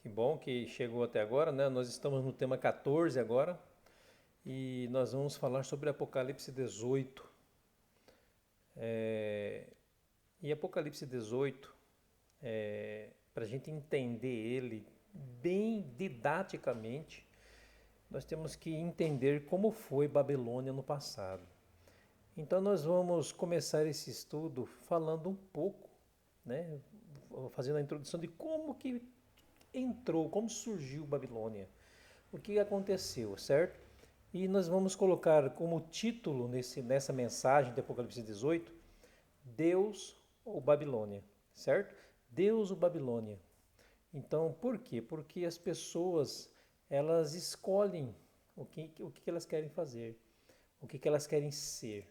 Que bom que chegou até agora, né? Nós estamos no tema 14 agora e nós vamos falar sobre Apocalipse 18. E Apocalipse 18, para a gente entender ele bem didaticamente, nós temos que entender como foi Babilônia no passado. Então nós vamos começar esse estudo falando um pouco, né? Fazendo a introdução de como que entrou, como surgiu Babilônia, o que aconteceu, certo? E nós vamos colocar como título nessa mensagem de Apocalipse 18, Deus ou Babilônia, certo? Deus ou Babilônia. Então, por quê? Porque as pessoas, elas escolhem o que elas querem fazer, o que elas querem ser.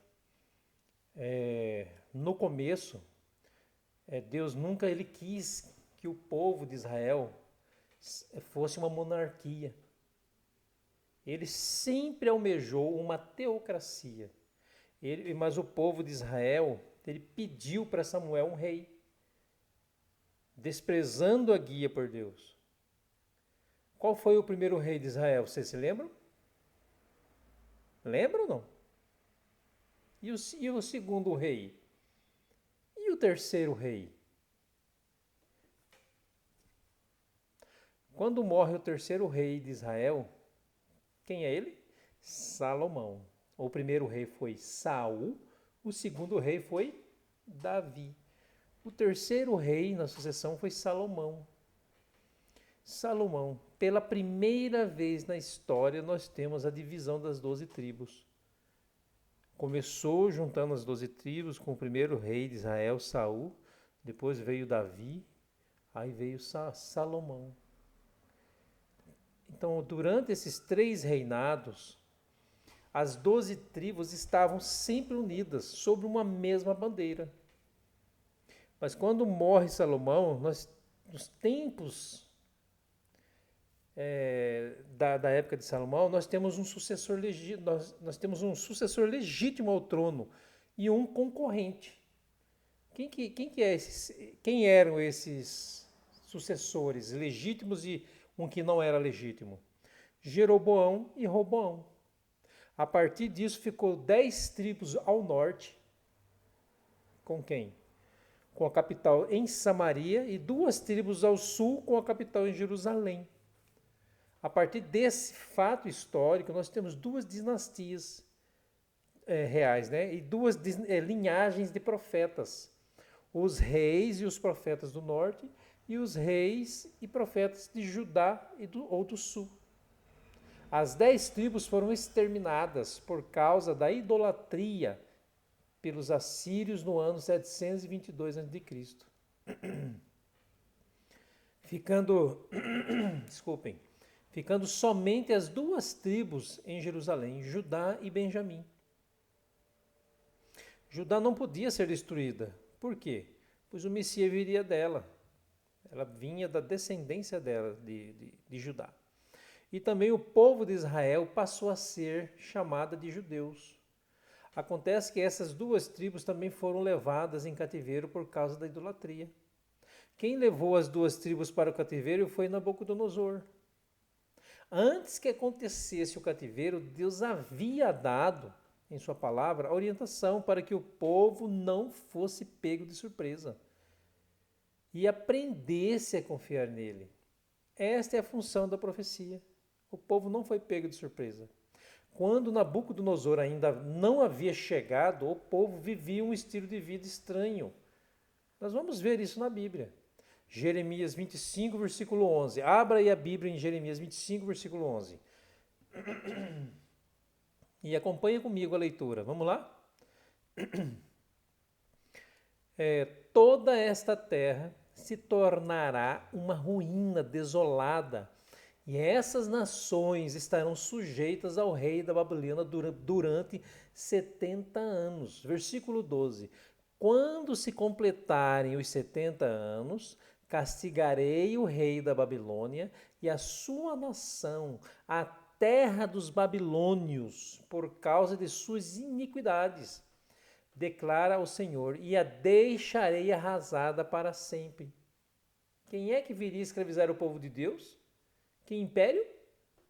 No começo, Deus nunca ele quis que o povo de Israel fosse uma monarquia. Ele sempre almejou uma teocracia. Mas o povo de Israel, ele pediu para Samuel um rei, desprezando a guia por Deus. Qual foi o primeiro rei de Israel? Vocês se lembram? Lembram ou não? E o segundo rei? E o terceiro rei? Quando morre o terceiro rei de Israel, quem é ele? Salomão. O primeiro rei foi Saul, o segundo rei foi Davi. O terceiro rei na sucessão foi Salomão. Salomão, pela primeira vez na história, nós temos a divisão das 12 tribos. Começou juntando as 12 tribos com o primeiro rei de Israel, Saul, depois veio Davi, aí veio Salomão. Então, durante esses 3 reinados, as 12 tribos estavam sempre unidas sobre uma mesma bandeira. Mas quando morre Salomão, nos tempos da época de Salomão, nós temos um sucessor legítimo, nós temos um sucessor legítimo ao trono e um concorrente. Quem eram esses sucessores legítimos e um que não era legítimo? Jeroboão e Roboão. A partir disso ficou 10 tribos ao norte. Com quem? Com a capital em Samaria, e 2 tribos ao sul com a capital em Jerusalém. A partir desse fato histórico, nós temos 2 dinastias reais, né? E 2 linhagens de profetas. Os reis e os profetas do norte e os reis e profetas de Judá ou do sul. As 10 tribos foram exterminadas por causa da idolatria pelos assírios no ano 722 a.C. Ficando, desculpem, ficando somente as 2 tribos em Jerusalém, Judá e Benjamim. Judá não podia ser destruída. Por quê? Pois o Messias viria dela. Ela vinha da descendência dela, de Judá. E também o povo de Israel passou a ser chamada de judeus. Acontece que essas 2 tribos também foram levadas em cativeiro por causa da idolatria. Quem levou as 2 tribos para o cativeiro foi Nabucodonosor. Antes que acontecesse o cativeiro, Deus havia dado, em sua palavra, a orientação para que o povo não fosse pego de surpresa e aprendesse a confiar nele. Esta é a função da profecia. O povo não foi pego de surpresa. Quando Nabucodonosor ainda não havia chegado, o povo vivia um estilo de vida estranho. Nós vamos ver isso na Bíblia. Jeremias 25, versículo 11. Abra aí a Bíblia em Jeremias 25, versículo 11. E acompanhe comigo a leitura. Vamos lá? Toda esta terra se tornará uma ruína desolada, e essas nações estarão sujeitas ao rei da Babilônia durante 70 anos. Versículo 12. Quando se completarem os 70 anos, castigarei o rei da Babilônia e a sua nação, a terra dos babilônios, por causa de suas iniquidades, declara o Senhor, e a deixarei arrasada para sempre. Quem é que viria escravizar o povo de Deus? Que império?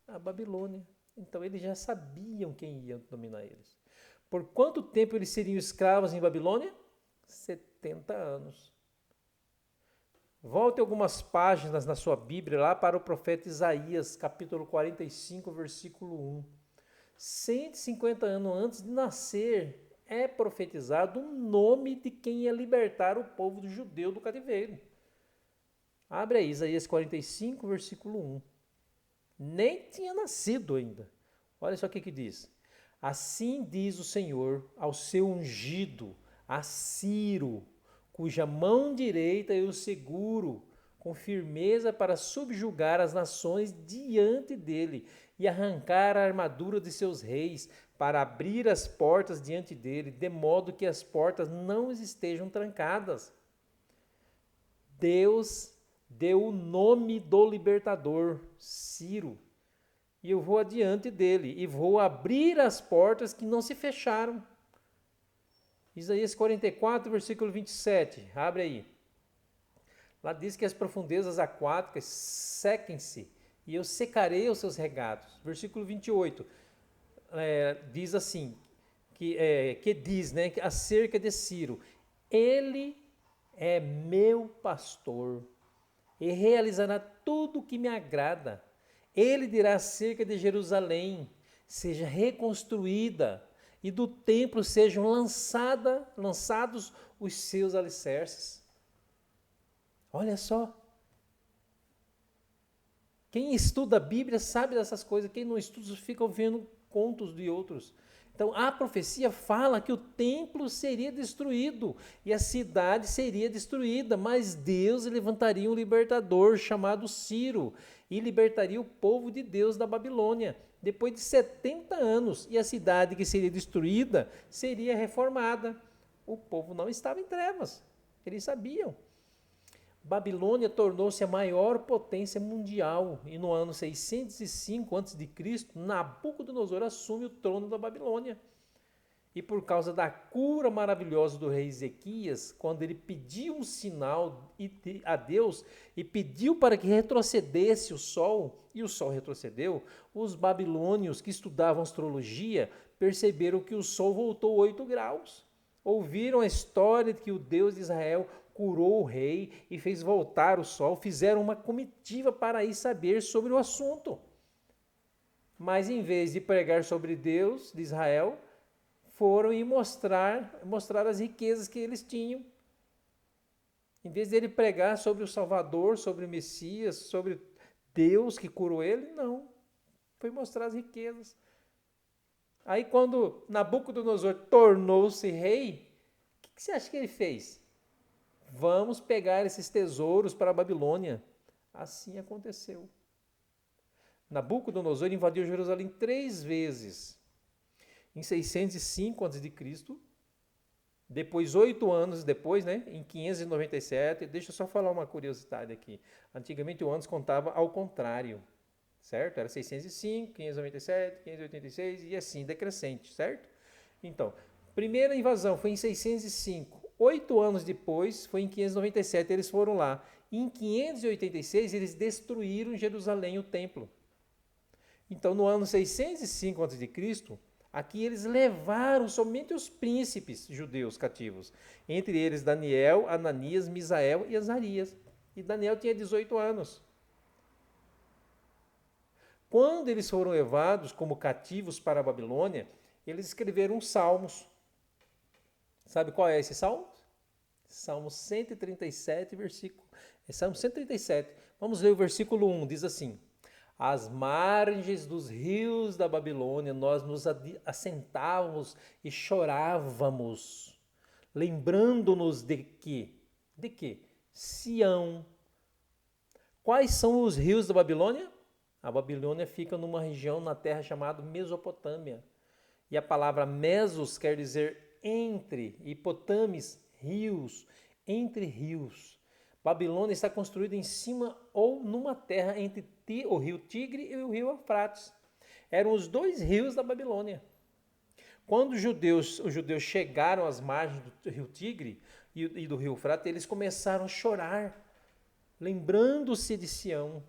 A Babilônia. Então eles já sabiam quem ia dominar eles. Por quanto tempo eles seriam escravos em Babilônia? 70 anos. Volte algumas páginas na sua Bíblia lá para o profeta Isaías, capítulo 45, versículo 1. 150 anos antes de nascer, é profetizado o nome de quem ia libertar o povo judeu do cativeiro. Abre aí, Isaías 45, versículo 1. Nem tinha nascido ainda. Olha só o que diz. Assim diz o Senhor ao seu ungido, a Ciro, cuja mão direita eu seguro, com firmeza para subjugar as nações diante dele e arrancar a armadura de seus reis, para abrir as portas diante dele, de modo que as portas não estejam trancadas. Deus deu o nome do libertador, Ciro, e eu vou adiante dele e vou abrir as portas que não se fecharam. Isaías 44, versículo 27, abre aí. Lá diz que as profundezas aquáticas sequem-se e eu secarei os seus regados. Versículo 28, diz assim, que diz, né, acerca de Ciro, ele é meu pastor e realizará tudo o que me agrada. Ele dirá acerca de Jerusalém, seja reconstruída, e do templo sejam lançados os seus alicerces. Olha só. Quem estuda a Bíblia sabe dessas coisas, quem não estuda fica ouvindo contos de outros. Então a profecia fala que o templo seria destruído e a cidade seria destruída, mas Deus levantaria um libertador chamado Ciro e libertaria o povo de Deus da Babilônia depois de 70 anos, e a cidade que seria destruída seria reformada. O povo não estava em trevas, eles sabiam. Babilônia tornou-se a maior potência mundial e no ano 605 a.C., Nabucodonosor assume o trono da Babilônia. E por causa da cura maravilhosa do rei Ezequias, quando ele pediu um sinal a Deus e pediu para que retrocedesse o sol, e o sol retrocedeu, os babilônios que estudavam astrologia perceberam que o sol voltou 8 graus. Ouviram a história de que o Deus de Israel curou o rei e fez voltar o sol, fizeram uma comitiva para ir saber sobre o assunto. Mas em vez de pregar sobre Deus de Israel, foram e mostrar as riquezas que eles tinham. Em vez de ele pregar sobre o Salvador, sobre o Messias, sobre Deus que curou ele, não. Foi mostrar as riquezas. Aí quando Nabucodonosor tornou-se rei, o que você acha que ele fez? Vamos pegar esses tesouros para a Babilônia. Assim aconteceu. Nabucodonosor invadiu Jerusalém 3 vezes. Em 605 a.C., depois 8 anos depois, né, em 597, deixa eu só falar uma curiosidade aqui. Antigamente o anos contava ao contrário, certo? Era 605, 597, 586 e assim decrescente, certo? Então, primeira invasão foi em 605. 8 anos depois, foi em 597, eles foram lá. Em 586, eles destruíram Jerusalém, o templo. Então, no ano 605 a.C., aqui eles levaram somente os príncipes judeus cativos, entre eles Daniel, Ananias, Misael e Azarias. E Daniel tinha 18 anos. Quando eles foram levados como cativos para a Babilônia, eles escreveram salmos. Sabe qual é esse salmo? Salmo 137, versículo. Salmo 137. Vamos ler o versículo 1, diz assim: às margens dos rios da Babilônia, nós nos assentávamos e chorávamos, lembrando-nos de quê? De quê? Sião. Quais são os rios da Babilônia? A Babilônia fica numa região na terra chamada Mesopotâmia. E a palavra mesos quer dizer entre, e potames, rios, entre rios. Babilônia está construída em cima ou numa terra entre o rio Tigre e o rio Eufrates. Eram os 2 rios da Babilônia. Quando os judeus chegaram às margens do rio Tigre e do rio Eufrates, eles começaram a chorar, lembrando-se de Sião.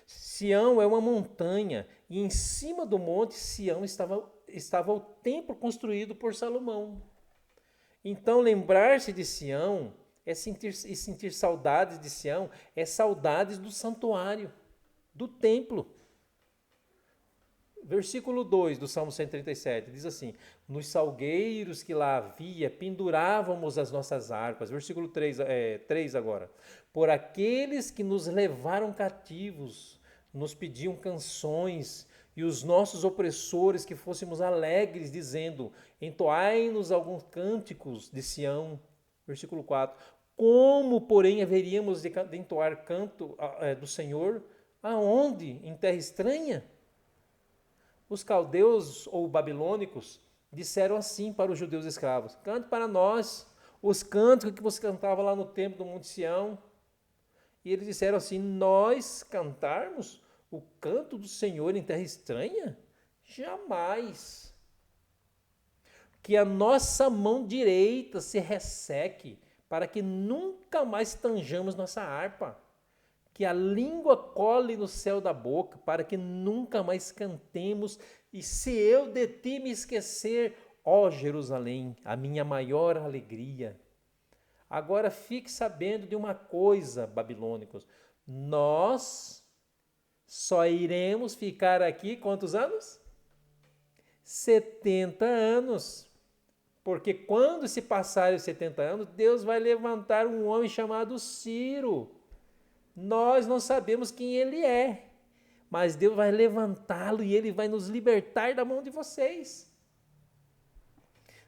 Sião é uma montanha, e em cima do monte Sião estava o templo construído por Salomão. Então, lembrar-se de Sião é sentir saudades de Sião, é saudades do santuário, do templo. Versículo 2 do Salmo 137 diz assim: nos salgueiros que lá havia, pendurávamos as nossas harpas. Versículo 3 agora. Por aqueles que nos levaram cativos, nos pediam canções, e os nossos opressores que fôssemos alegres, dizendo: entoai-nos alguns cânticos de Sião. Versículo 4. Como, porém, haveríamos de entoar canto do Senhor? Aonde? Em terra estranha? Os caldeus ou babilônicos disseram assim para os judeus escravos: cante para nós os cânticos que você cantava lá no templo do Monte Sião. E eles disseram assim: nós cantarmos o canto do Senhor em terra estranha? Jamais. Que a nossa mão direita se resseque, para que nunca mais tanjamos nossa harpa. Que a língua cole no céu da boca, para que nunca mais cantemos. E se eu de ti me esquecer, ó Jerusalém, a minha maior alegria. Agora fique sabendo de uma coisa, babilônicos: nós só iremos ficar aqui quantos anos? 70 anos. Porque quando se passarem os 70 anos, Deus vai levantar um homem chamado Ciro. Nós não sabemos quem ele é, mas Deus vai levantá-lo e ele vai nos libertar da mão de vocês.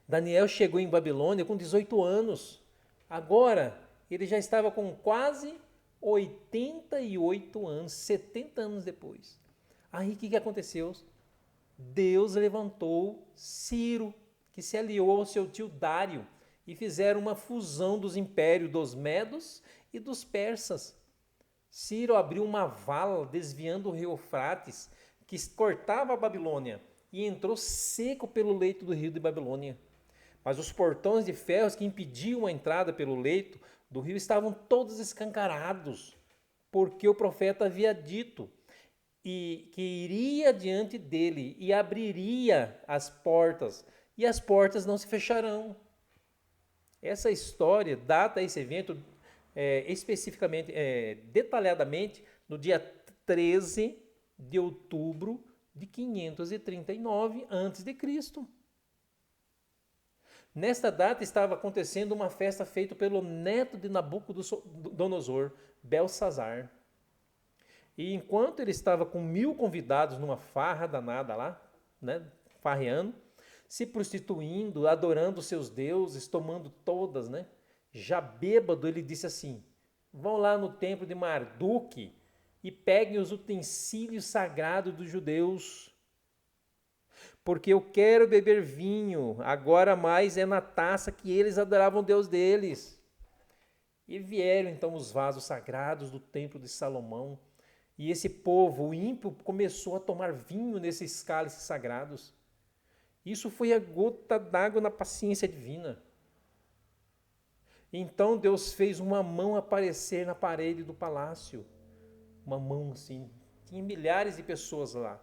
Daniel chegou em Babilônia com 18 anos. Agora, ele já estava com quase 88 anos, 70 anos depois. Aí o que aconteceu? Deus levantou Ciro, que se aliou ao seu tio Dário, e fizeram uma fusão dos impérios dos Medos e dos Persas. Ciro abriu uma vala desviando o rio Eufrates, que cortava a Babilônia, e entrou seco pelo leito do rio de Babilônia. Mas os portões de ferro que impediam a entrada pelo leito do rio estavam todos escancarados, porque o profeta havia dito que iria diante dele e abriria as portas, e as portas não se fecharão. Essa história data esse evento especificamente, detalhadamente, no dia 13 de outubro de 539 a.C. Nesta data estava acontecendo uma festa feita pelo neto de Nabucodonosor, Belsazar. E enquanto ele estava com 1000 convidados numa farra danada lá, né, farreando, se prostituindo, adorando seus deuses, tomando todas, né? Já bêbado, ele disse assim: vão lá no templo de Marduk e peguem os utensílios sagrados dos judeus, porque eu quero beber vinho, agora mais é na taça que eles adoravam o Deus deles. E vieram então os vasos sagrados do templo de Salomão, e esse povo, o ímpio, começou a tomar vinho nesses cálices sagrados. Isso foi a gota d'água na paciência divina. Então Deus fez uma mão aparecer na parede do palácio. Uma mão assim. Tinha milhares de pessoas lá.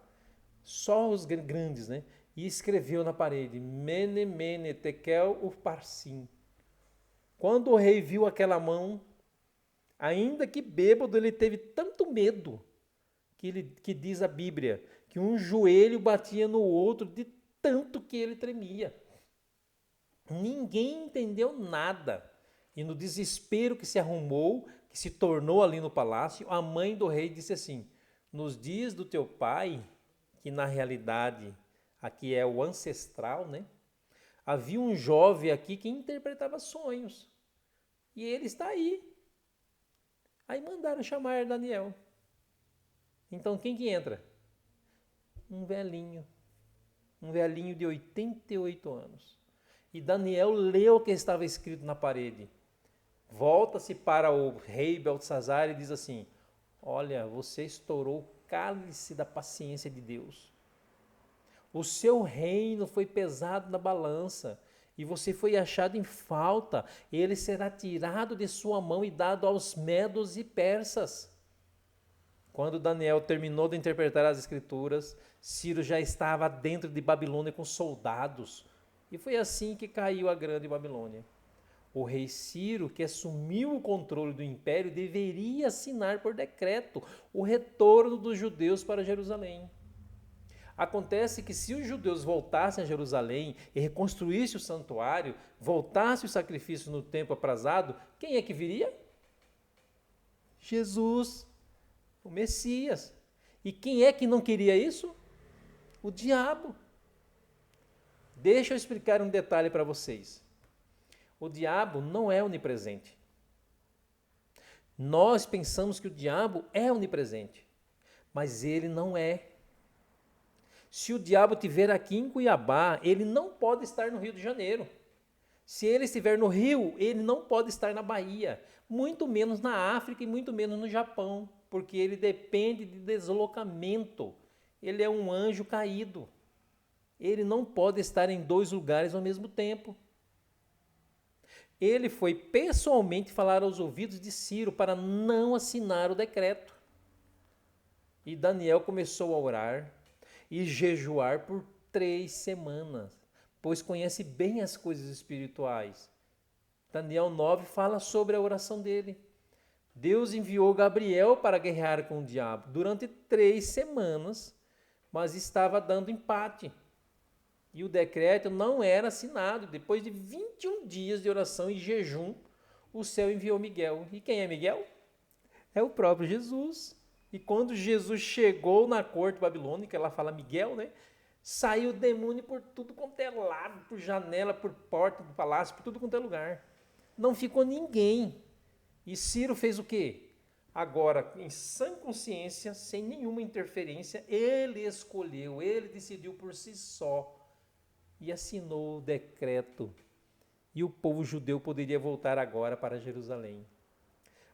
Só os grandes, né? E escreveu na parede: Mene, Mene, Tekel, Upharsin. Quando o rei viu aquela mão, ainda que bêbado, ele teve tanto medo que diz a Bíblia que um joelho batia no outro de tanto que ele tremia. Ninguém entendeu nada. E no desespero que se arrumou, que se tornou ali no palácio, a mãe do rei disse assim: nos dias do teu pai, que na realidade aqui é o ancestral, né? Havia um jovem aqui que interpretava sonhos. E ele está aí. Aí mandaram chamar Daniel. Então quem que entra? Um velhinho de 88 anos. E Daniel leu o que estava escrito na parede. Volta-se para o rei Belsazar e diz assim: olha, você estourou o cálice da paciência de Deus. O seu reino foi pesado na balança e você foi achado em falta, ele será tirado de sua mão e dado aos medos e persas. Quando Daniel terminou de interpretar as escrituras, Ciro já estava dentro de Babilônia com soldados. E foi assim que caiu a grande Babilônia. O rei Ciro, que assumiu o controle do império, deveria assinar por decreto o retorno dos judeus para Jerusalém. Acontece que se os judeus voltassem a Jerusalém e reconstruíssem o santuário, voltassem os sacrifícios no tempo aprazado, quem é que viria? Jesus, o Messias. E quem é que não queria isso? O diabo. Deixa eu explicar um detalhe para vocês. O diabo não é onipresente. Nós pensamos que o diabo é onipresente, mas ele não é. Se o diabo estiver aqui em Cuiabá, ele não pode estar no Rio de Janeiro. Se ele estiver no Rio, ele não pode estar na Bahia, muito menos na África e muito menos no Japão, porque ele depende de deslocamento. Ele é um anjo caído. Ele não pode estar em dois lugares ao mesmo tempo. Ele foi pessoalmente falar aos ouvidos de Ciro para não assinar o decreto. E Daniel começou a orar e jejuar por 3 semanas, pois conhece bem as coisas espirituais. Daniel 9 fala sobre a oração dele. Deus enviou Gabriel para guerrear com o diabo durante 3 semanas, mas estava dando empate. E o decreto não era assinado. Depois de 21 dias de oração e jejum, o céu enviou Miguel. E quem é Miguel? É o próprio Jesus. E quando Jesus chegou na corte babilônica, ela fala Miguel, né? Saiu o demônio por tudo quanto é lado, por janela, por porta do palácio, por tudo quanto é lugar. Não ficou ninguém. E Ciro fez o quê? Agora, em sã consciência, sem nenhuma interferência, ele escolheu, ele decidiu por si só e assinou o decreto. E o povo judeu poderia voltar agora para Jerusalém.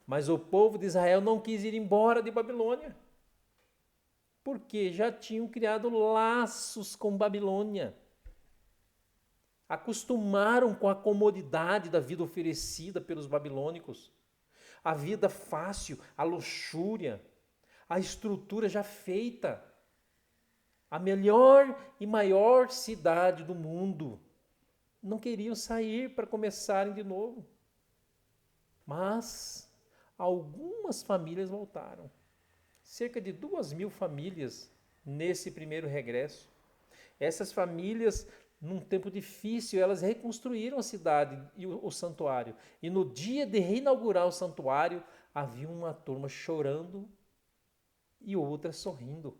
Mas o povo de Israel não quis ir embora de Babilônia, porque já tinham criado laços com Babilônia. Acostumaram com a comodidade da vida oferecida pelos babilônicos. A vida fácil, a luxúria, a estrutura já feita. A melhor e maior cidade do mundo. Não queriam sair para começarem de novo. Mas algumas famílias voltaram. Cerca de 2.000 famílias nesse primeiro regresso. Essas famílias, num tempo difícil, elas reconstruíram a cidade e o santuário. E no dia de reinaugurar o santuário, havia uma turma chorando e outra sorrindo.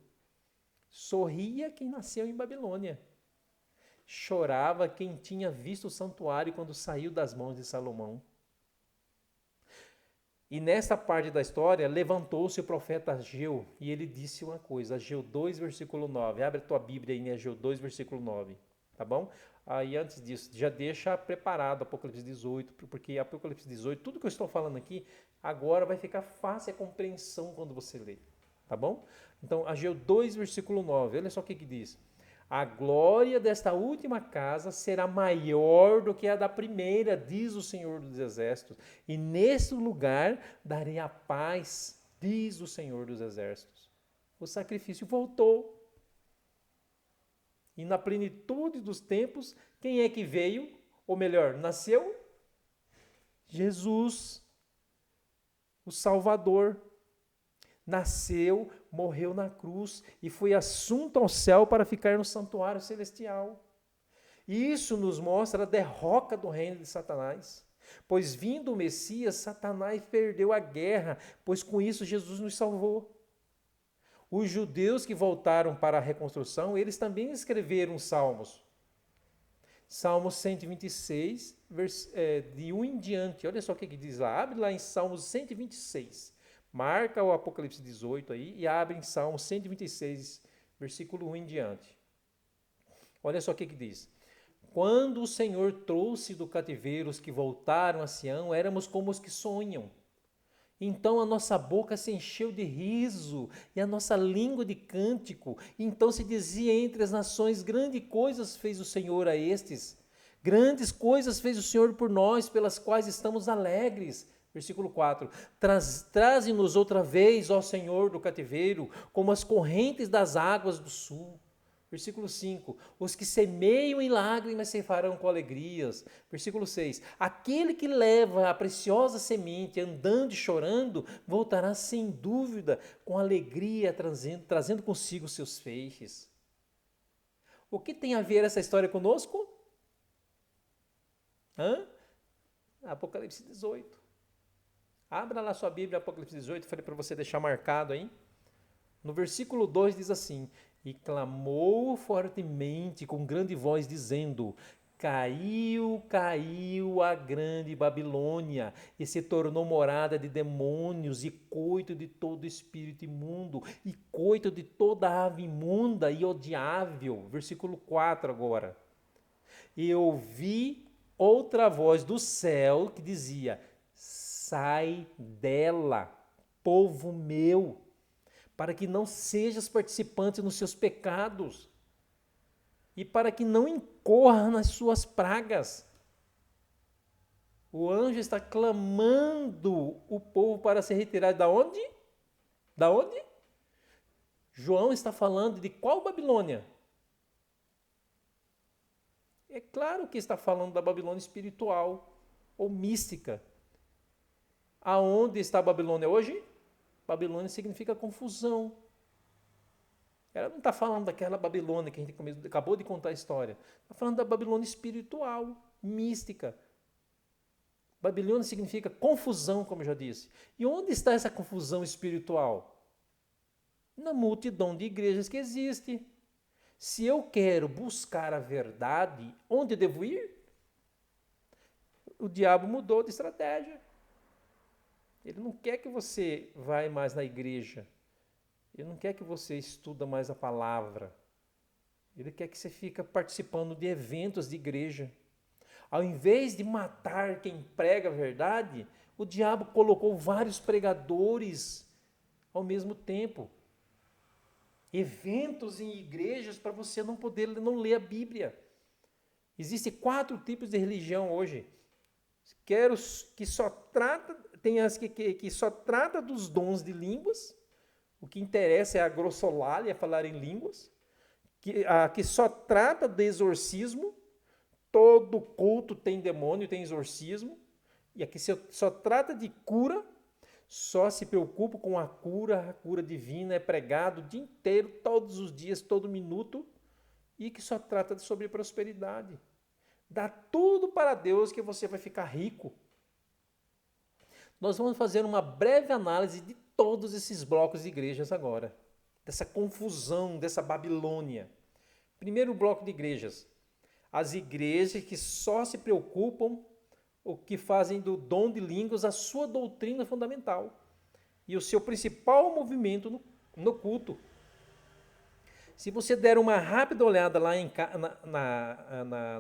Sorria quem nasceu em Babilônia. Chorava quem tinha visto o santuário quando saiu das mãos de Salomão. E nessa parte da história, levantou-se o profeta Ageu e ele disse uma coisa, Ageu 2, versículo 9. Abre a tua Bíblia aí em Ageu 2, versículo 9, tá bom? Aí antes disso, já deixa preparado Apocalipse 18, porque Apocalipse 18, tudo que eu estou falando aqui, agora vai ficar fácil a compreensão quando você ler, tá bom? Então, Ageu 2, versículo 9, olha só o que diz. A glória desta última casa será maior do que a da primeira, diz o Senhor dos Exércitos. E nesse lugar darei a paz, diz o Senhor dos Exércitos. O sacrifício voltou. E na plenitude dos tempos, quem é que veio? Ou melhor, nasceu? Jesus, o Salvador. Nasceu, morreu na cruz e foi assunto ao céu para ficar no santuário celestial. Isso nos mostra a derrota do reino de Satanás. Pois vindo o Messias, Satanás perdeu a guerra, pois com isso Jesus nos salvou. Os judeus que voltaram para a reconstrução, eles também escreveram salmos. Salmo 126, de 1 em diante. Olha só o que diz lá. Abre lá em Salmos 126. Marca o Apocalipse 18 aí e abre em Salmo 126, versículo 1 em diante. Olha só o que diz. Quando o Senhor trouxe do cativeiro os que voltaram a Sião, éramos como os que sonham. Então a nossa boca se encheu de riso e a nossa língua de cântico. Então se dizia entre as nações, grandes coisas fez o Senhor a estes. Grandes coisas fez o Senhor por nós, pelas quais estamos alegres. Versículo 4. Traze-nos outra vez, ó Senhor, do cativeiro, como as correntes das águas do sul. Versículo 5. Os que semeiam em lágrimas ceifarão com alegrias. Versículo 6. Aquele que leva a preciosa semente andando e chorando, voltará sem dúvida com alegria, trazendo consigo seus feixes. O que tem a ver essa história conosco? Apocalipse 18. Abra lá sua Bíblia, Apocalipse 18, falei para você deixar marcado aí. No versículo 2 diz assim: e clamou fortemente com grande voz, dizendo: caiu, caiu a grande Babilônia, e se tornou morada de demônios, e coito de todo espírito imundo, e coito de toda ave imunda e odiável. Versículo 4 agora. E ouvi outra voz do céu que dizia: sai dela, povo meu, para que não sejas participante nos seus pecados e para que não incorra nas suas pragas. O anjo está clamando o povo para se retirar da onde? Da onde? João está falando de qual Babilônia? É claro que está falando da Babilônia espiritual ou mística. Aonde está a Babilônia hoje? Babilônia significa confusão. Ela não está falando daquela Babilônia que a gente acabou de contar a história. Está falando da Babilônia espiritual, mística. Babilônia significa confusão, como eu já disse. E onde está essa confusão espiritual? Na multidão de igrejas que existe. Se eu quero buscar a verdade, onde eu devo ir? O diabo mudou de estratégia. Ele não quer que você vá mais na igreja. Ele não quer que você estuda mais a palavra. Ele quer que você fique participando de eventos de igreja. Ao invés de matar quem prega a verdade, o diabo colocou vários pregadores ao mesmo tempo. Eventos em igrejas para você não ler a Bíblia. Existem 4 tipos de religião hoje. Quero que só trata, tem as que só trata dos dons de línguas. O que interessa é a grossolalia, falar em línguas. Que só trata de exorcismo. Todo culto tem demônio, tem exorcismo. E aqui só trata de cura. Só se preocupa com a cura divina, é pregado o dia inteiro, todos os dias, todo minuto, e que só trata sobre prosperidade. Dá tudo para Deus que você vai ficar rico. Nós vamos fazer uma breve análise de todos esses blocos de igrejas agora, dessa confusão, dessa Babilônia. Primeiro bloco de igrejas, as igrejas que só se preocupam o que fazem do dom de línguas a sua doutrina fundamental e o seu principal movimento no culto. Se você der uma rápida olhada lá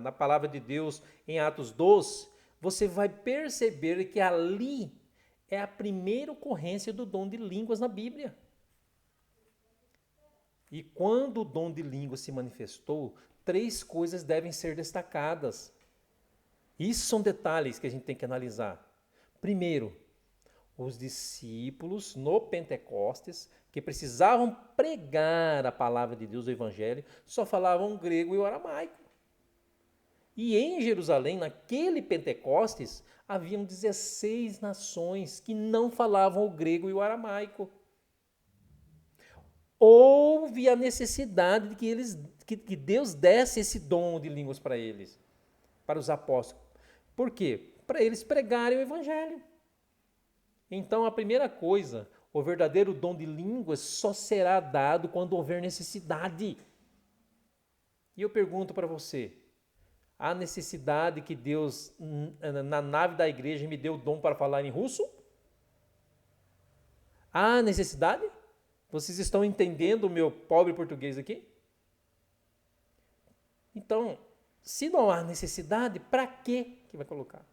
na palavra de Deus em Atos 12, você vai perceber que ali é a primeira ocorrência do dom de línguas na Bíblia. E quando o dom de línguas se manifestou, 3 coisas devem ser destacadas. Isso são detalhes que a gente tem que analisar. Primeiro, os discípulos no Pentecostes, que precisavam pregar a palavra de Deus, o Evangelho, só falavam grego e o aramaico. E em Jerusalém, naquele Pentecostes, haviam 16 nações que não falavam o grego e o aramaico. Houve a necessidade de que Deus desse esse dom de línguas para eles, para os apóstolos. Por quê? Para eles pregarem o Evangelho. Então, a primeira coisa, o verdadeiro dom de línguas só será dado quando houver necessidade. E eu pergunto para você, há necessidade que Deus, na nave da igreja, me deu o dom para falar em russo? Há necessidade? Vocês estão entendendo o meu pobre português aqui? Então, se não há necessidade, para que vai colocar?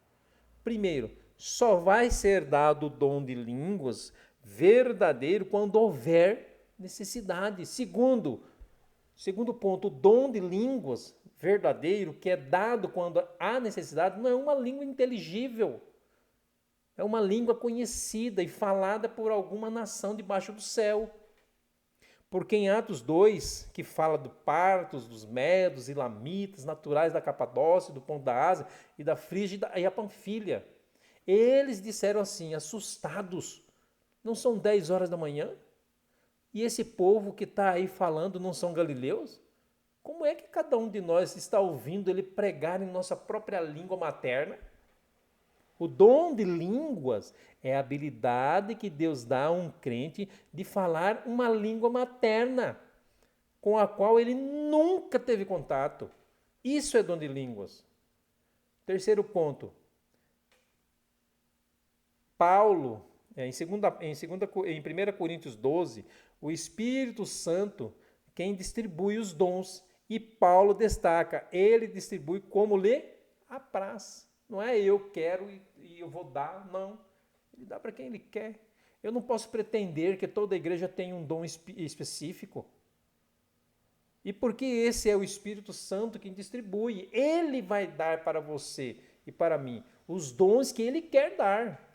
Primeiro, só vai ser dado o dom de línguas verdadeiro quando houver necessidade. Segundo ponto, o dom de línguas verdadeiro, que é dado quando há necessidade, não é uma língua inteligível. É uma língua conhecida e falada por alguma nação debaixo do céu. Porque em Atos 2, que fala do partos, dos medos e lamitas, naturais da Capadócia, do Ponto da Ásia e da Frígia e a Panfilha, eles disseram assim, assustados, não são 10 horas da manhã? E esse povo que está aí falando não são galileus? Como é que cada um de nós está ouvindo ele pregar em nossa própria língua materna? O dom de línguas é a habilidade que Deus dá a um crente de falar uma língua materna, com a qual ele nunca teve contato. Isso é dom de línguas. Terceiro ponto. Paulo, em 1 Coríntios 12, o Espírito Santo quem distribui os dons. E Paulo destaca, ele distribui como lhe apraz. Não é eu quero e eu vou dar, não. Ele dá para quem ele quer. Eu não posso pretender que toda igreja tenha um dom específico. E porque esse é o Espírito Santo quem distribui, ele vai dar para você e para mim os dons que ele quer dar.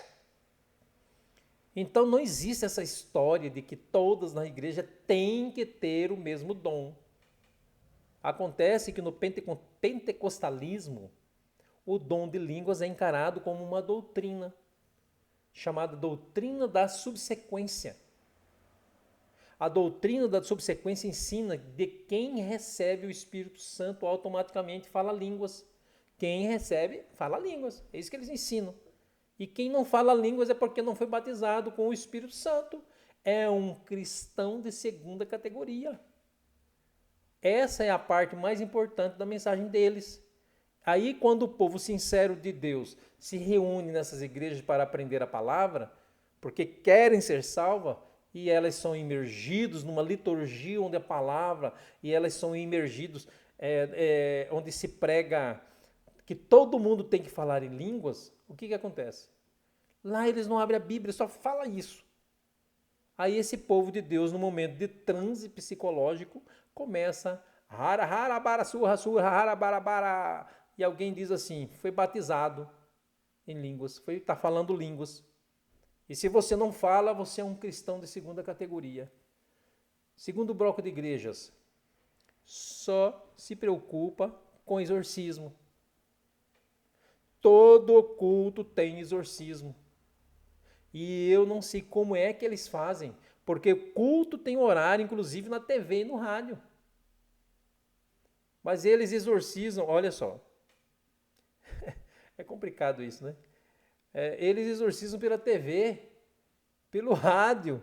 Então não existe essa história de que todas na igreja têm que ter o mesmo dom. Acontece que no pentecostalismo, o dom de línguas é encarado como uma doutrina, chamada doutrina da subsequência. A doutrina da subsequência ensina de quem recebe o Espírito Santo automaticamente fala línguas. Quem recebe, fala línguas. É isso que eles ensinam. E quem não fala línguas é porque não foi batizado com o Espírito Santo. É um cristão de segunda categoria. Essa é a parte mais importante da mensagem deles. Aí, quando o povo sincero de Deus se reúne nessas igrejas para aprender a palavra, porque querem ser salvos, e elas são imergidos numa liturgia onde a palavra, e elas são imergidos onde se prega que todo mundo tem que falar em línguas, o que acontece? Lá eles não abrem a Bíblia, só fala isso. Aí esse povo de Deus, no momento de transe psicológico, começa e alguém diz assim, foi batizado em línguas, está falando línguas. E se você não fala, você é um cristão de segunda categoria. Segundo bloco de igrejas, só se preocupa com exorcismo. Todo culto tem exorcismo. E eu não sei como é que eles fazem, porque culto tem horário, inclusive na TV e no rádio. Mas eles exorcizam, olha só. É complicado isso, né? Eles exorcizam pela TV, pelo rádio.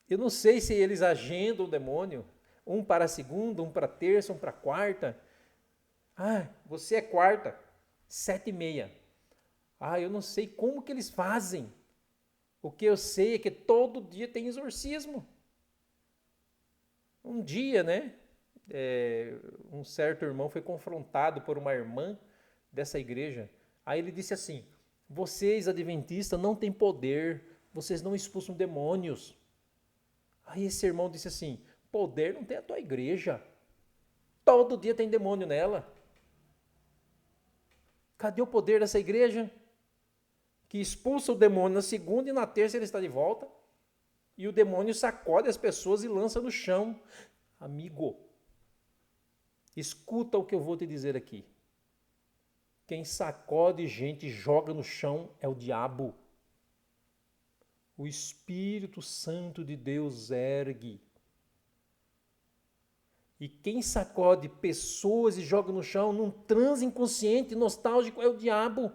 Eu não sei se eles agendam o demônio, um para a segunda, um para a terça, um para a quarta. Ah, você é quarta, 7h30. Ah, eu não sei como que eles fazem. O que eu sei é que todo dia tem exorcismo. Um dia, né? Um certo irmão foi confrontado por uma irmã dessa igreja. Aí ele disse assim, vocês adventistas não têm poder, vocês não expulsam demônios. Aí esse irmão disse assim, poder não tem a tua igreja. Todo dia tem demônio nela. Cadê o poder dessa igreja? Que expulsa o demônio na segunda e na terça ele está de volta. E o demônio sacode as pessoas e lança no chão. Amigo, escuta o que eu vou te dizer aqui. Quem sacode gente e joga no chão é o diabo. O Espírito Santo de Deus ergue. E quem sacode pessoas e joga no chão num transe inconsciente, nostálgico, é o diabo.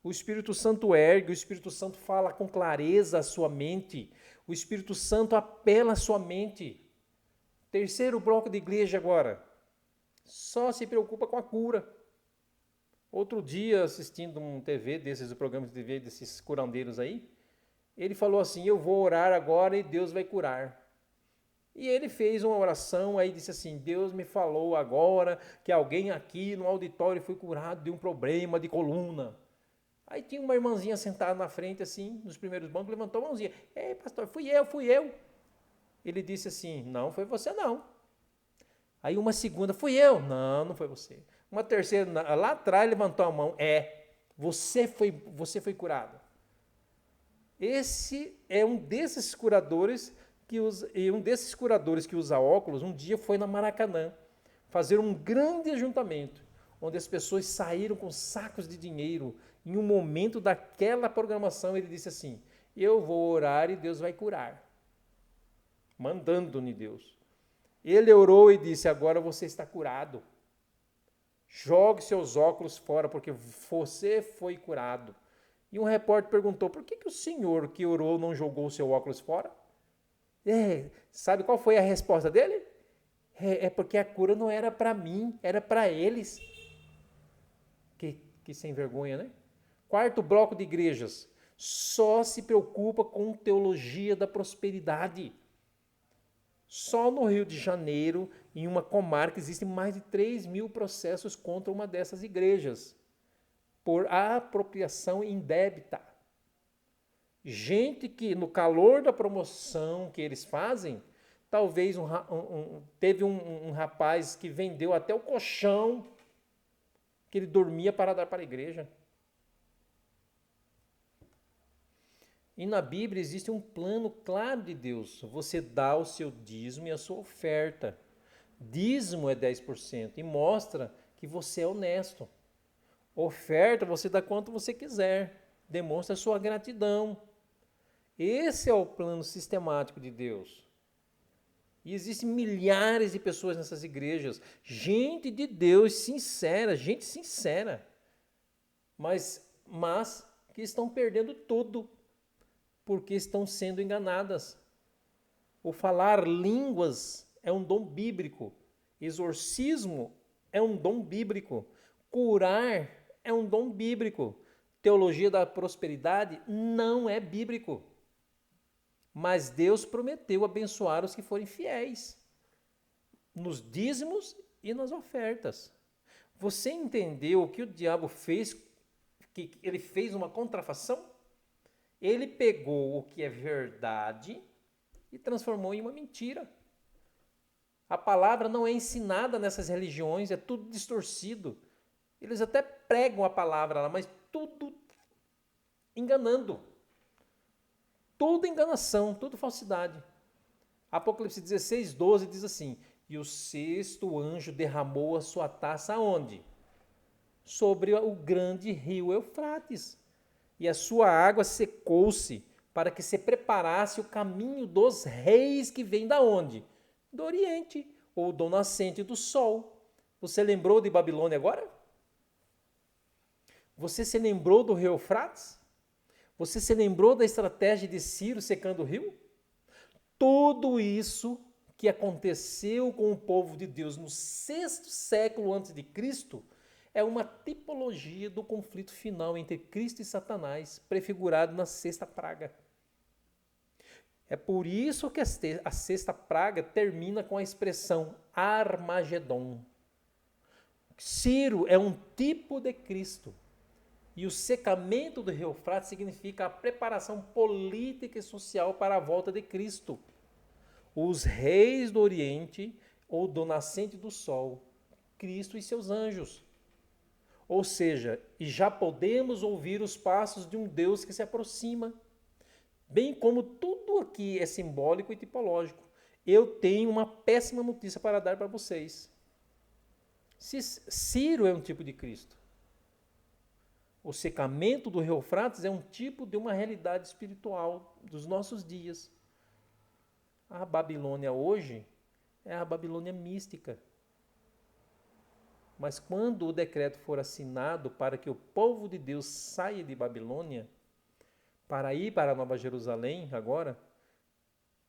O Espírito Santo ergue, o Espírito Santo fala com clareza a sua mente. O Espírito Santo apela a sua mente. Terceiro bloco de igreja agora. Só se preocupa com a cura. Outro dia, assistindo um TV desses, programas de TV desses curandeiros aí, ele falou assim, eu vou orar agora e Deus vai curar. E ele fez uma oração, aí disse assim, Deus me falou agora que alguém aqui no auditório foi curado de um problema de coluna. Aí tinha uma irmãzinha sentada na frente, assim, nos primeiros bancos, levantou a mãozinha. Ei, pastor, fui eu. Ele disse assim, não foi você não. Aí uma segunda, fui eu. Não, não foi você. Uma terceira, lá atrás levantou a mão. Você foi curado. Esse é um desses curadores que usa óculos, um dia foi na Maracanã fazer um grande ajuntamento, onde as pessoas saíram com sacos de dinheiro. Em um momento daquela programação, ele disse assim: eu vou orar e Deus vai curar. Mandando-me Deus. Ele orou e disse: agora você está curado. Jogue seus óculos fora, porque você foi curado. E um repórter perguntou: por que o senhor que orou não jogou o seu óculos fora? Sabe qual foi a resposta dele? É porque a cura não era para mim, era para eles. Que sem vergonha, né? Quarto bloco de igrejas. Só se preocupa com teologia da prosperidade. Só no Rio de Janeiro, em uma comarca, existem mais de 3.000 processos contra uma dessas igrejas, por apropriação indébita. Gente que, no calor da promoção que eles fazem, talvez teve um rapaz que vendeu até o colchão que ele dormia para dar para a igreja. E na Bíblia existe um plano claro de Deus. Você dá o seu dízimo e a sua oferta. Dízimo é 10% e mostra que você é honesto. Oferta você dá quanto você quiser. Demonstra a sua gratidão. Esse é o plano sistemático de Deus. E existem milhares de pessoas nessas igrejas. Gente de Deus sincera, gente sincera. Mas que estão perdendo tudo porque estão sendo enganadas. O falar línguas é um dom bíblico. Exorcismo é um dom bíblico. Curar é um dom bíblico. Teologia da prosperidade não é bíblico. Mas Deus prometeu abençoar os que forem fiéis nos dízimos e nas ofertas. Você entendeu o que o diabo fez? Que ele fez uma contrafação? Ele pegou o que é verdade e transformou em uma mentira. A palavra não é ensinada nessas religiões, é tudo distorcido. Eles até pregam a palavra lá, mas tudo enganando. Tudo enganação, tudo falsidade. Apocalipse 16, 12 diz assim: e o sexto anjo derramou a sua taça aonde? Sobre o grande rio Eufrates. E a sua água secou-se, para que se preparasse o caminho dos reis que vêm da onde? Do Oriente, ou do nascente do sol. Você lembrou de Babilônia agora? Você se lembrou do rio Eufrates? Você se lembrou da estratégia de Ciro secando o rio? Tudo isso que aconteceu com o povo de Deus no 6º século antes de Cristo é uma tipologia do conflito final entre Cristo e Satanás, prefigurado na 6ª praga. É por isso que a 6ª praga termina com a expressão Armagedon. Ciro é um tipo de Cristo. E o secamento do rio Eufrates significa a preparação política e social para a volta de Cristo. Os reis do Oriente ou do nascente do sol, Cristo e seus anjos. Ou seja, e já podemos ouvir os passos de um Deus que se aproxima. Bem como tudo aqui é simbólico e tipológico. Eu tenho uma péssima notícia para dar para vocês. Ciro é um tipo de Cristo. O secamento do rio Eufrates é um tipo de uma realidade espiritual dos nossos dias. A Babilônia hoje é a Babilônia mística. Mas quando o decreto for assinado para que o povo de Deus saia de Babilônia, para ir para a Nova Jerusalém agora,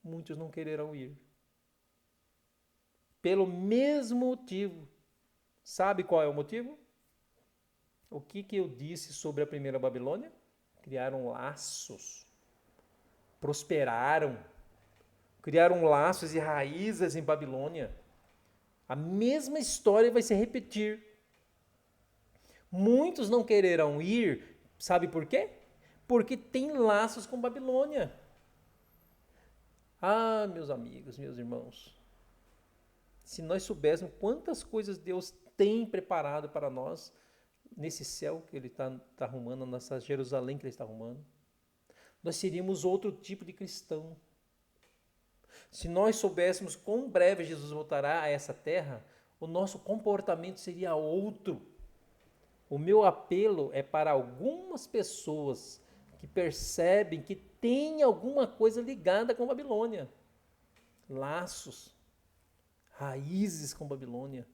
muitos não quererão ir. Pelo mesmo motivo. Sabe qual é o motivo? O que eu disse sobre a primeira Babilônia? Criaram laços, prosperaram, criaram laços e raízes em Babilônia. A mesma história vai se repetir. Muitos não quererão ir, sabe por quê? Porque tem laços com Babilônia. Ah, meus amigos, meus irmãos, Se nós soubéssemos quantas coisas Deus tem preparado para nós nesse céu que Ele está arrumando, nessa Jerusalém que Ele está arrumando, nós seríamos outro tipo de cristão. Se nós soubéssemos quão breve Jesus voltará a essa terra, o nosso comportamento seria outro. O meu apelo é para algumas pessoas que percebem que tem alguma coisa ligada com Babilônia. Laços, raízes com Babilônia.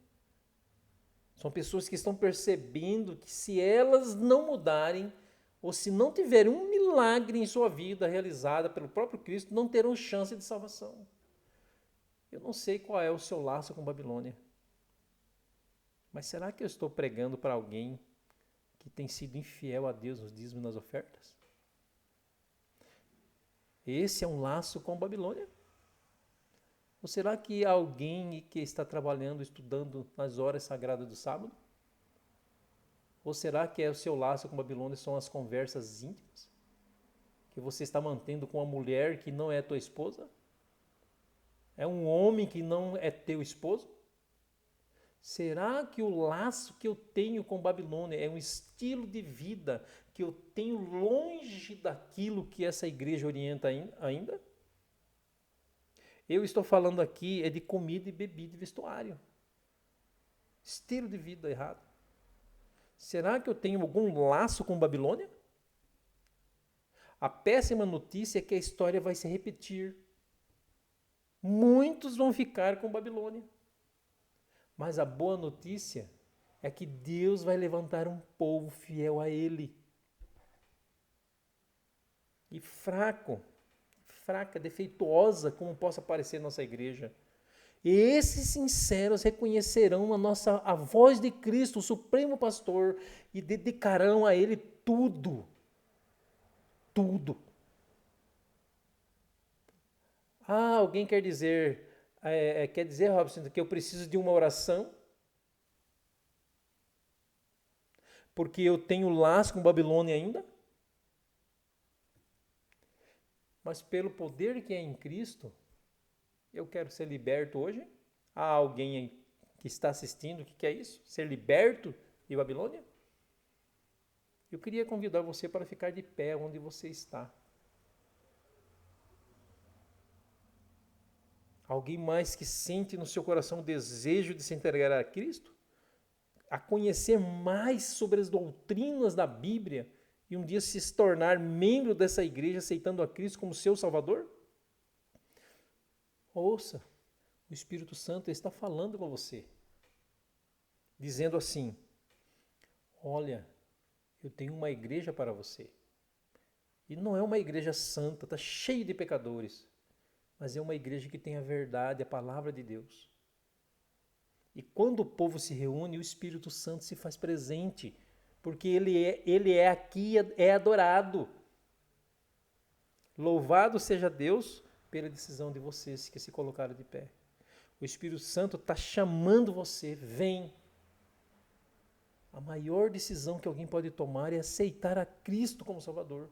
São pessoas que estão percebendo que se elas não mudarem, ou se não tiverem um milagre em sua vida realizado pelo próprio Cristo, não terão chance de salvação. Eu não sei qual é o seu laço com Babilônia. Mas será que eu estou pregando para alguém que tem sido infiel a Deus nos dízimos e nas ofertas? Esse é um laço com Babilônia? Ou será que alguém que está trabalhando, estudando nas horas sagradas do sábado? Ou será que o seu laço com Babilônia são as conversas íntimas que você está mantendo com uma mulher que não é tua esposa? É um homem que não é teu esposo? Será que o laço que eu tenho com Babilônia é um estilo de vida que eu tenho longe daquilo que essa igreja orienta ainda? Eu estou falando aqui é de comida e bebida e vestuário. Estilo de vida errado. Será que eu tenho algum laço com Babilônia? A péssima notícia é que a história vai se repetir. Muitos vão ficar com Babilônia. Mas a boa notícia é que Deus vai levantar um povo fiel a Ele. E fraca, defeituosa, como possa parecer nossa igreja. E esses sinceros reconhecerão a voz de Cristo, o Supremo Pastor, e dedicarão a Ele tudo. Tudo. Alguém quer dizer, Robson, que eu preciso de uma oração? Porque eu tenho laço com Babilônia ainda? Mas pelo poder que é em Cristo, eu quero ser liberto hoje? Há alguém que está assistindo que quer isso? Ser liberto de Babilônia? Eu queria convidar você para ficar de pé onde você está. Alguém mais que sente no seu coração o desejo de se entregar a Cristo? A conhecer mais sobre as doutrinas da Bíblia e um dia se tornar membro dessa igreja aceitando a Cristo como seu Salvador? Ouça, o Espírito Santo está falando com você, dizendo assim: olha, eu tenho uma igreja para você. E não é uma igreja santa, está cheia de pecadores, mas é uma igreja que tem a verdade, a palavra de Deus. E quando o povo se reúne, o Espírito Santo se faz presente, porque ele é aqui, é adorado. Louvado seja Deus pela decisão de vocês que se colocaram de pé. O Espírito Santo está chamando você, vem. A maior decisão que alguém pode tomar é aceitar a Cristo como Salvador.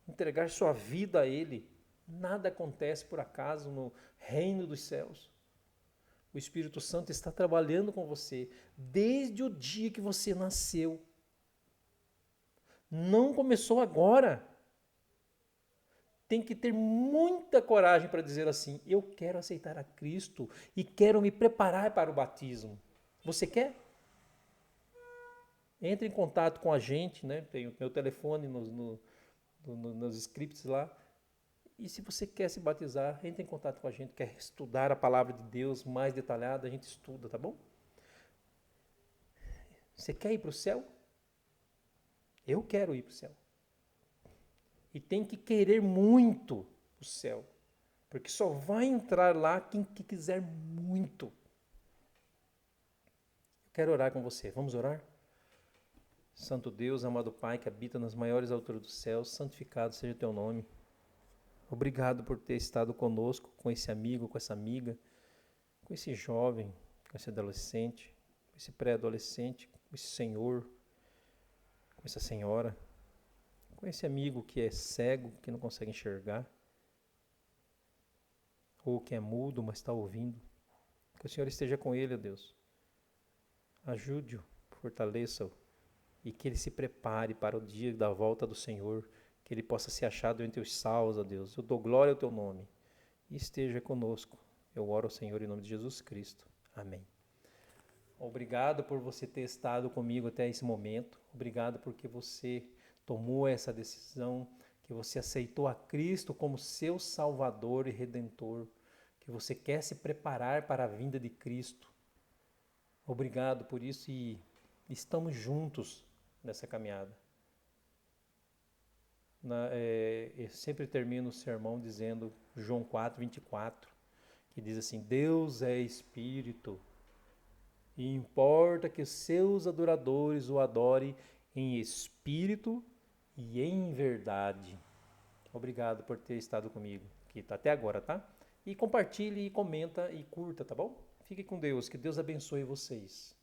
Entregar sua vida a Ele. Nada acontece por acaso no reino dos céus. O Espírito Santo está trabalhando com você desde o dia que você nasceu. Não começou agora. Tem que ter muita coragem para dizer assim: eu quero aceitar a Cristo e quero me preparar para o batismo. Você quer? Entre em contato com a gente, né? Tem o meu telefone nos scripts lá. E se você quer se batizar, entre em contato com a gente, quer estudar a palavra de Deus mais detalhada, a gente estuda, tá bom? Você quer ir para o céu? Eu quero ir para o céu. E tem que querer muito o céu, porque só vai entrar lá quem quiser muito. Eu quero orar com você. Vamos orar? Santo Deus, amado Pai, que habita nas maiores alturas do céu, santificado seja o teu nome. Obrigado por ter estado conosco, com esse amigo, com essa amiga, com esse jovem, com esse adolescente, com esse pré-adolescente, com esse senhor, com essa senhora, com esse amigo que é cego, que não consegue enxergar, ou que é mudo, mas está ouvindo. Que o Senhor esteja com ele, ó Deus. Ajude-o, fortaleça-o e que ele se prepare para o dia da volta do Senhor, que ele possa ser achado entre os salvos, ó Deus. Eu dou glória ao teu nome e esteja conosco. Eu oro ao Senhor em nome de Jesus Cristo. Amém. Obrigado por você ter estado comigo até esse momento. Obrigado porque você tomou essa decisão, que você aceitou a Cristo como seu Salvador e Redentor, que você quer se preparar para a vinda de Cristo. Obrigado por isso e estamos juntos nessa caminhada. Eu sempre termino o sermão dizendo João 4:24, que diz assim: Deus é Espírito e importa que os seus adoradores o adorem em espírito e em verdade. Obrigado por ter estado comigo aqui até agora, tá? E compartilhe, e comenta e curta, tá bom? Fique com Deus, que Deus abençoe vocês.